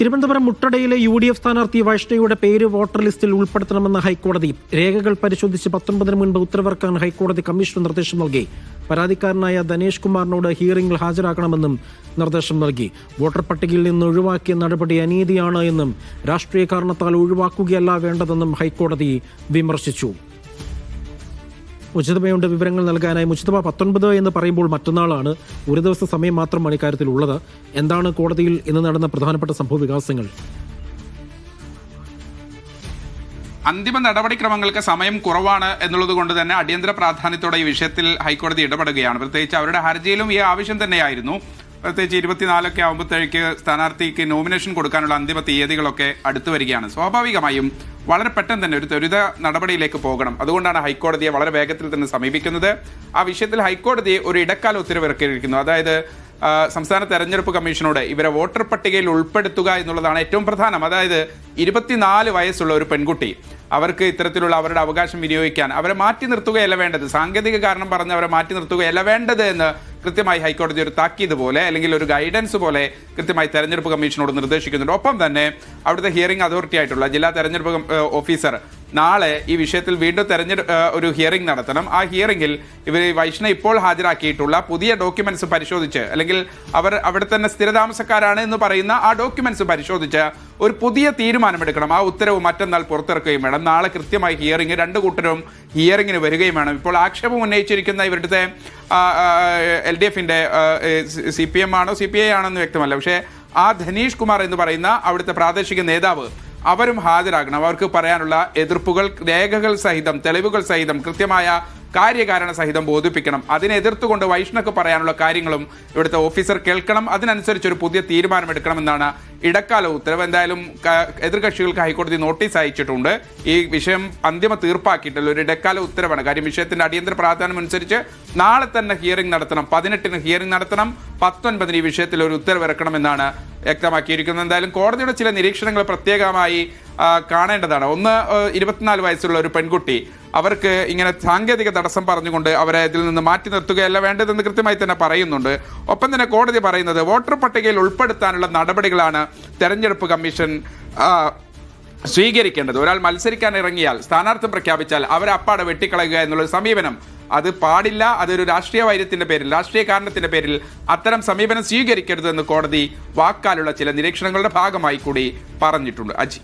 Thiruvananthapuram മുട്ടടയിലെ UDF സ്ഥാനാർത്ഥി വൈഷ്ണയുടെ പേര് voter ലിസ്റ്റിൽ ഉൾപ്പെടുത്തണമെന്ന ഹൈക്കോടതി. രേഖകൾ പരിശോധിച്ച് 19 മുൻപ് ഉത്തരവിറക്കാൻ ഹൈക്കോടതി കമ്മീഷന് നിർദ്ദേശം നൽകി. പരാതിക്കാരനായ ധനേഷ് കുമാറിനോട് ഹിയറിംഗിൽ ഹാജരാക്കണമെന്നും നിർദ്ദേശം നൽകി. വോട്ടർ പട്ടികയിൽ നിന്ന് ഒഴിവാക്കിയ നടപടി അനീതിയാണ് എന്നും രാഷ്ട്രീയ കാരണത്താൽ ഒഴിവാക്കുകയല്ല വേണ്ടതെന്നും ഹൈക്കോടതി വിമർശിച്ചു. മുജിതബയുണ്ട് വിവരങ്ങൾ നൽകാനായി. മുജിതബ, 19 എന്ന് പറയുമ്പോൾ മറ്റന്നാളാണ്. ഒരു ദിവസത്തെ സമയം മാത്രമാണ് ഇക്കാര്യത്തിലുള്ളത്. എന്താണ് കോടതിയിൽ ഇന്ന് നടന്ന പ്രധാനപ്പെട്ട സംഭവ വികാസങ്ങൾ? അന്തിമ നടപടിക്രമങ്ങൾക്ക് സമയം കുറവാണ് എന്നുള്ളത് കൊണ്ട് തന്നെ അടിയന്തര പ്രാധാന്യത്തോടെ ഈ വിഷയത്തിൽ ഹൈക്കോടതി ഇടപെടുകയാണ്. പ്രത്യേകിച്ച് അവരുടെ ഹർജിയിലും ഈ ആവശ്യം തന്നെയായിരുന്നു. പ്രത്യേകിച്ച് 24 ആകുമ്പോഴത്തേക്ക് സ്ഥാനാർത്ഥിക്ക് നോമിനേഷൻ കൊടുക്കാനുള്ള അന്തിമ തീയതികളൊക്കെ അടുത്തു വരികയാണ്. സ്വാഭാവികമായും വളരെ പെട്ടെന്ന് തന്നെ ഒരു ത്വരിത നടപടിയിലേക്ക് പോകണം. അതുകൊണ്ടാണ് ഹൈക്കോടതിയെ വളരെ വേഗത്തിൽ തന്നെ സമീപിക്കുന്നത്. ആ വിഷയത്തിൽ ഹൈക്കോടതി ഒരു ഇടക്കാല ഉത്തരവിറക്കിയിരിക്കുന്നു. അതായത് സംസ്ഥാന തെരഞ്ഞെടുപ്പ് കമ്മീഷനോട് ഇവരെ വോട്ടർ പട്ടികയിൽ ഉൾപ്പെടുത്തുക എന്നുള്ളതാണ് ഏറ്റവും പ്രധാനം. അതായത് 24 വയസ്സുള്ള ഒരു പെൺകുട്ടി, അവർക്ക് ഇത്തരത്തിലുള്ള അവരുടെ അവകാശം വിനിയോഗിക്കാൻ അവരെ മാറ്റി നിർത്തുകയല്ല വേണ്ടത്, സാങ്കേതിക കാരണം പറഞ്ഞ് അവരെ മാറ്റി നിർത്തുകയല്ല വേണ്ടത് എന്ന് കൃത്യമായി ഹൈക്കോടതി ഒരു താക്കീത് പോലെ അല്ലെങ്കിൽ ഒരു ഗൈഡൻസ് പോലെ കൃത്യമായി തെരഞ്ഞെടുപ്പ് കമ്മീഷനോട് നിർദ്ദേശിക്കുന്നുണ്ട്. ഒപ്പം തന്നെ അവിടുത്തെ ഹിയറിംഗ് അതോറിറ്റി ആയിട്ടുള്ള ജില്ലാ തെരഞ്ഞെടുപ്പ് ഓഫീസർ നാളെ ഈ വിഷയത്തിൽ വീണ്ടും ഒരു ഹിയറിംഗ് നടത്തണം. ആ ഹിയറിംഗിൽ ഇവർ വൈഷ്ണവ് ഇപ്പോൾ ഹാജരാക്കിയിട്ടുള്ള പുതിയ ഡോക്യുമെന്റ്സ് പരിശോധിച്ച്, അല്ലെങ്കിൽ അവർ അവിടെ തന്നെ സ്ഥിരതാമസക്കാരാണ് എന്ന് പറയുന്ന ആ ഡോക്യുമെന്റ്സ് പരിശോധിച്ച് ഒരു പുതിയ തീരുമാനമെടുക്കണം. ആ ഉത്തരവ് മറ്റന്നാൾ പുറത്തിറക്കുകയും വേണം. നാളെ കൃത്യമായി ഹിയറിംഗ്, രണ്ടു കൂട്ടരും ഹിയറിംഗിന് വരികയും വേണം. ഇപ്പോൾ ആക്ഷേപം ഉന്നയിച്ചിരിക്കുന്ന ഇവിടുത്തെ LDFന്റെ CPM ആണോ CPI ആണോ എന്ന് വ്യക്തമല്ല. പക്ഷേ ആ ധനീഷ് കുമാർ എന്ന് പറയുന്ന അവിടുത്തെ പ്രാദേശിക നേതാവ്, അവരും ഹാജരാകണം. അവർക്ക് പറയാനുള്ള എതിർപ്പുകൾ രേഖകൾ സഹിതം, തെളിവുകൾ സഹിതം, കൃത്യമായ കാര്യകാരണ സഹിതം ബോധിപ്പിക്കണം. അതിനെ എതിർത്തുകൊണ്ട് വൈഷ്ണക്ക് പറയാനുള്ള കാര്യങ്ങളും ഇവിടുത്തെ ഓഫീസർ കേൾക്കണം. അതിനനുസരിച്ച് ഒരു പുതിയ തീരുമാനമെടുക്കണമെന്നാണ് ഇടക്കാല ഉത്തരവ്. എന്തായാലും എതിർകക്ഷികൾക്ക് ഹൈക്കോടതി നോട്ടീസ് അയച്ചിട്ടുണ്ട്. ഈ വിഷയം അന്തിമ തീർപ്പാക്കിയിട്ടുള്ള ഒരു ഇടക്കാല ഉത്തരവാണ്. കാര്യം വിഷയത്തിന്റെ അടിയന്തര പ്രാധാന്യം അനുസരിച്ച് നാളെ തന്നെ ഹിയറിംഗ് നടത്തണം. 18-ന് ഹിയറിംഗ് നടത്തണം. 19-ന് ഈ വിഷയത്തിൽ ഒരു ഉത്തരവ് ഇറക്കണമെന്നാണ് വ്യക്തമാക്കിയിരിക്കുന്നത്. എന്തായാലും കോടതിയുടെ ചില നിരീക്ഷണങ്ങൾ പ്രത്യേകമായി കാണേണ്ടതാണ്. ഒന്ന്, 24 വയസ്സുള്ള ഒരു പെൺകുട്ടി, അവർക്ക് ഇങ്ങനെ സാങ്കേതിക തടസ്സം പറഞ്ഞുകൊണ്ട് അവരെ ഇതിൽ നിന്ന് മാറ്റി നിർത്തുകയല്ല വേണ്ടതെന്ന് കൃത്യമായി തന്നെ പറയുന്നുണ്ട്. ഒപ്പം തന്നെ കോടതി പറയുന്നത് വോട്ടർ പട്ടികയിൽ ഉൾപ്പെടുത്താനുള്ള നടപടികളാണ് തെരഞ്ഞെടുപ്പ് കമ്മീഷൻ സ്വീകരിക്കേണ്ടത്. ഒരാൾ മത്സരിക്കാൻ ഇറങ്ങിയാൽ, സ്ഥാനാർത്ഥി പ്രഖ്യാപിച്ചാൽ അവരെ അപ്പാടെ വെട്ടിക്കളയുക എന്നുള്ളൊരു സമീപനം അത് പാടില്ല. അതൊരു രാഷ്ട്രീയ വൈര്യത്തിന്റെ പേരിൽ, രാഷ്ട്രീയ കാരണത്തിന്റെ പേരിൽ അത്തരം സമീപനം സ്വീകരിക്കരുതെന്ന് കോടതി വാക്കാലുള്ള ചില നിരീക്ഷണങ്ങളുടെ ഭാഗമായി കൂടി പറഞ്ഞിട്ടുണ്ട്. അജി.